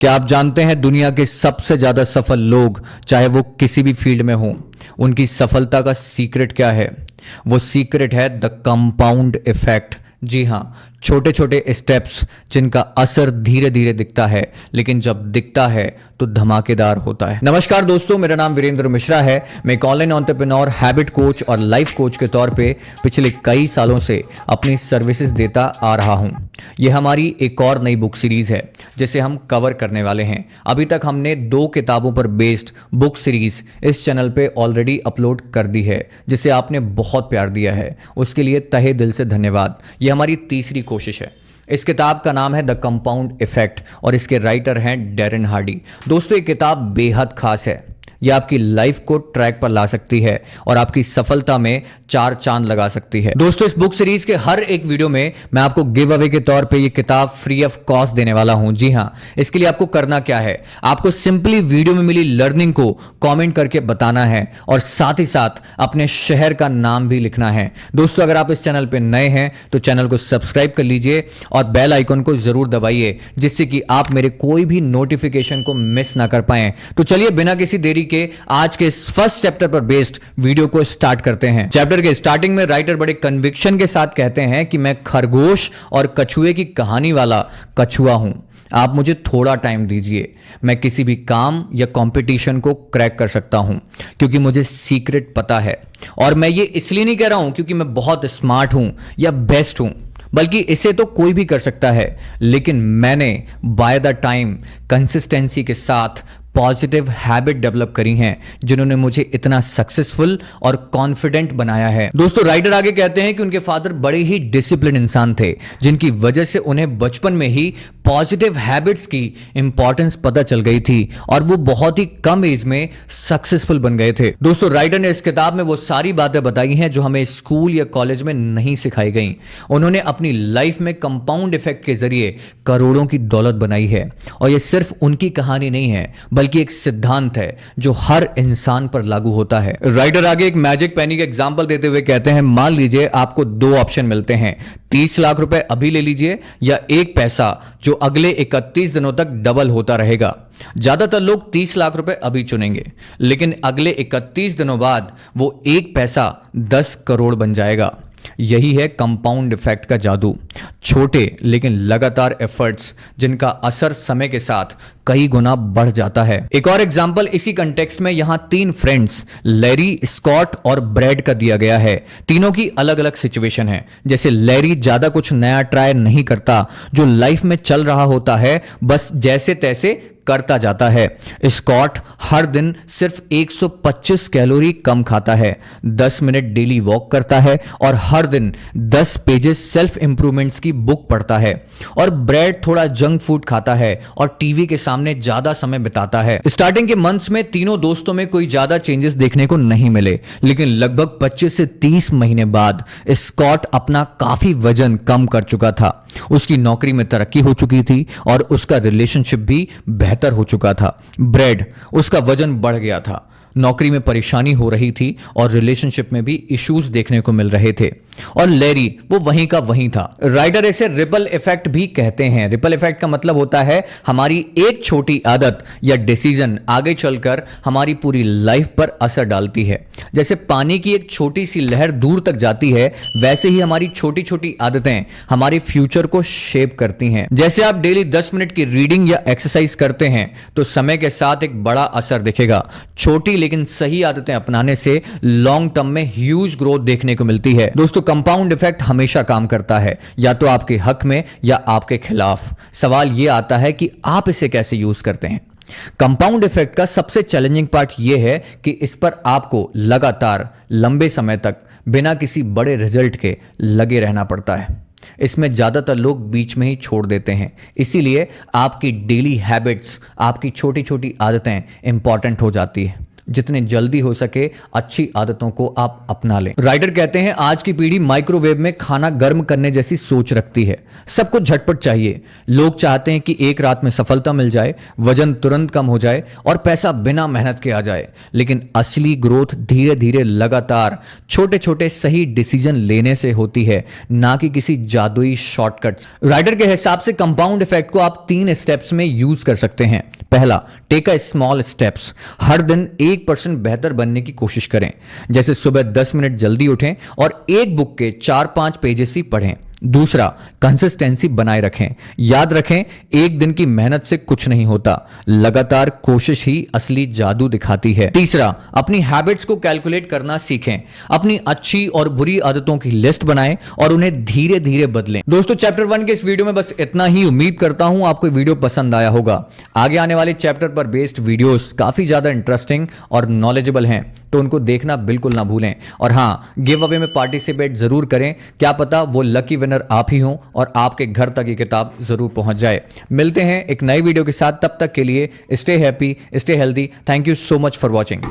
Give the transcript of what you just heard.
क्या आप जानते हैं दुनिया के सबसे ज्यादा सफल लोग, चाहे वो किसी भी फील्ड में हों, उनकी सफलता का सीक्रेट क्या है? वो सीक्रेट है द कंपाउंड इफेक्ट। जी हाँ, छोटे छोटे स्टेप्स जिनका असर धीरे धीरे दिखता है, लेकिन जब दिखता है तो धमाकेदार होता है। नमस्कार दोस्तों, मेरा नाम वीरेंद्र मिश्रा है। मैं एक ऑनलाइन एंटरप्रेन्योर, हैबिट कोच और लाइफ कोच के तौर पे पिछले कई सालों से अपनी सर्विसेज देता आ रहा हूं। यह हमारी एक और नई बुक सीरीज है जिसे हम कवर करने वाले हैं। अभी तक हमने 2 किताबों पर बेस्ड बुक सीरीज इस चैनल पे ऑलरेडी अपलोड कर दी है, जिसे आपने बहुत प्यार दिया है। उसके लिए तहे दिल से धन्यवाद। यह हमारी तीसरी कोशिश है। इस किताब का नाम है द कंपाउंड इफेक्ट और इसके राइटर हैं डैरेन हार्डी। दोस्तों, ये किताब बेहद खास है। यह आपकी लाइफ को ट्रैक पर ला सकती है और आपकी सफलता में 4 चांद लगा सकती है। दोस्तों, इस बुक सीरीज के हर एक वीडियो में मैं आपको गिव अवे के तौर पे ये किताब फ्री ऑफ कॉस्ट देने वाला हूं। जी हां, इसके लिए आपको करना क्या है, आपको सिंपली वीडियो में मिली लर्निंग को कमेंट करके बताना है और साथ ही साथ अपने शहर का नाम भी लिखना है। दोस्तों, अगर आप इस चैनल पे नए हैं तो चैनल को सब्सक्राइब कर लीजिए और बेल आइकन को जरूर दबाइए, जिससे कि आप मेरे कोई भी नोटिफिकेशन को मिस ना कर पाएं। तो चलिए बिना किसी देरी के आज के इस फर्स्ट चैप्टर पर बेस्ड वीडियो को स्टार्ट करते हैं। चैप्टर के स्टार्टिंग में राइटर बड़े कन्विक्शन के साथ कहते हैं कि मैं खरगोश और कछुए की कहानी वाला कछुआ हूं। आप मुझे थोड़ा टाइम दीजिए, मैं किसी भी काम या कंपटीशन को क्रैक कर सकता हूं, क्योंकि मुझे सीक्रेट पता है। और मैं ये इसलिए नहीं कह रहा हूं क्योंकि मैं बहुत स्मार्ट हूं या बेस्ट हूं, बल्कि इसे तो कोई भी कर सकता है, लेकिन मैंने बाय द टाइम कंसिस्टेंसी के साथ पॉजिटिव हैबिट डेवलप करी हैं जिन्होंने मुझे इतना सक्सेसफुल और कॉन्फिडेंट बनाया है। दोस्तों, राइटर आगे कहते हैं कि उनके फादर बड़े ही डिसिप्लिन इंसान थे, जिनकी वजह से उन्हें बचपन में ही पॉजिटिव हैबिट्स की इंपॉर्टेंस पता चल गई थी और वो बहुत ही कम एज में सक्सेसफुल बन गए थे। दोस्तों, राइटर ने इस किताब में वो सारी बातें बताई हैं जो हमें स्कूल या कॉलेज में नहीं सिखाई गई। उन्होंने अपनी लाइफ में कंपाउंड इफेक्ट के जरिए करोड़ों की दौलत बनाई है और ये सिर्फ उनकी कहानी नहीं है, बल्कि एक सिद्धांत है जो हर इंसान पर लागू होता है। राइटर आगे एक मैजिक पेनी का एग्जांपल देते हुए कहते हैं, मान लीजिए आपको 2 ऑप्शन मिलते हैं, 30 लाख रुपए अभी ले लीजिए या 1 पैसा जो अगले 31 दिनों तक डबल होता रहेगा। ज्यादातर लोग 30 लाख रुपए अभी चुनेंगे, लेकिन अगले 31 दिनों बाद वो 1 पैसा 10 करोड़ बन जाएगा। यही है कंपाउंड इफेक्ट का जादू। छोटे लेकिन लगातार एफर्ट्स जिनका असर समय के साथ कई गुना बढ़ जाता है। एक और एग्जांपल इसी कंटेक्स्ट में यहां 3 फ्रेंड्स लैरी, स्कॉट और ब्रैड का दिया गया है। तीनों की अलग अलग सिचुएशन है। जैसे लैरी ज्यादा कुछ नया ट्राई नहीं करता, जो लाइफ में चल रहा होता है बस जैसे तैसे करता जाता है। स्कॉट हर दिन सिर्फ 125 कैलोरी कम खाता है, 10 मिनट डेली वॉक करता है और हर दिन 10 पेजेस सेल्फ इंप्रूवमेंट्स की बुक पढ़ता है। और ब्रैड थोड़ा जंक फूड खाता है और टीवी के सामने ज्यादा समय बिताता है। स्टार्टिंग के मंथ्स में तीनों दोस्तों में कोई ज्यादा चेंजेस देखने को नहीं मिले, लेकिन लगभग 25 से 30 महीने बाद स्कॉट अपना काफी वजन कम कर चुका था। उसकी नौकरी में तरक्की हो चुकी थी और उसका रिलेशनशिप भी बेहतर हो चुका था। ब्रैड, उसका वजन बढ़ गया था, नौकरी में परेशानी हो रही थी और रिलेशनशिप में भी इश्यूज देखने को मिल रहे थे। और लैरी, वो वहीं का वहीं था। राइटर इसे रिपल इफेक्ट भी कहते हैं। रिपल इफेक्ट का मतलब होता है हमारी एक छोटी आदत या डिसीजन आगे चलकर हमारी पूरी लाइफ पर असर डालती है। जैसे पानी की एक छोटी सी लहर दूर तक जाती है, वैसे ही हमारी छोटी छोटी आदतें हमारे फ्यूचर को शेप करती हैं। जैसे आप डेली 10 मिनट की रीडिंग या एक्सरसाइज करते हैं तो समय के साथ एक बड़ा असर दिखेगा। छोटी लेकिन सही आदतें अपनाने से लॉन्ग टर्म में ह्यूज ग्रोथ देखने को मिलती है। दोस्तों, कंपाउंड इफेक्ट हमेशा काम करता है, या तो आपके हक में या आपके खिलाफ। सवाल यह आता है कि आप इसे कैसे यूज करते हैं। कंपाउंड इफेक्ट का सबसे चैलेंजिंग पार्ट यह है कि इस पर आपको लगातार लंबे समय तक बिना किसी बड़े रिजल्ट के लगे रहना पड़ता है। इसमें ज्यादातर लोग बीच में ही छोड़ देते हैं। इसीलिए आपकी डेली हैबिट्स, आपकी छोटी छोटी आदतें इंपॉर्टेंट हो जाती है। जितने जल्दी हो सके अच्छी आदतों को आप अपना लें। राइटर कहते हैं आज की पीढ़ी माइक्रोवेव में खाना गर्म करने जैसी सोच रखती है। सबको झटपट चाहिए। लोग चाहते हैं कि एक रात में सफलता मिल जाए, वजन तुरंत कम हो जाए और पैसा बिना मेहनत के आ जाए। लेकिन असली ग्रोथ धीरे धीरे लगातार छोटे छोटे सही डिसीजन लेने से होती है, ना कि किसी जादुई शॉर्टकट्स। राइटर के हिसाब से कंपाउंड इफेक्ट को आप 3 स्टेप्स में यूज कर सकते हैं। पहला, टेक अ स्मॉल स्टेप्स। हर दिन 1% बेहतर बनने की कोशिश करें। जैसे सुबह 10 मिनट जल्दी उठें और एक बुक के 4-5 पेजेस ही पढ़ें। दूसरा, कंसिस्टेंसी बनाए रखें। याद रखें, एक दिन की मेहनत से कुछ नहीं होता, लगातार कोशिश ही असली जादू दिखाती है। तीसरा, अपनी हैबिट्स को कैलकुलेट करना सीखें। अपनी अच्छी और बुरी आदतों की लिस्ट बनाएं और उन्हें धीरे धीरे बदलें। दोस्तों, चैप्टर 1 के इस वीडियो में बस इतना ही। उम्मीद करता हूं आपको वीडियो पसंद आया होगा। आगे आने वाले चैप्टर पर बेस्ड वीडियोस काफी ज्यादा इंटरेस्टिंग और नॉलेजेबल हैं, तो उनको देखना बिल्कुल ना भूलें। और हां, गिव अवे में पार्टिसिपेट जरूर करें। क्या पता वो लकी विनर आप ही हों और आपके घर तक ये किताब जरूर पहुंच जाए। मिलते हैं एक नई वीडियो के साथ। तब तक के लिए stay happy, stay healthy. Thank you so much for watching.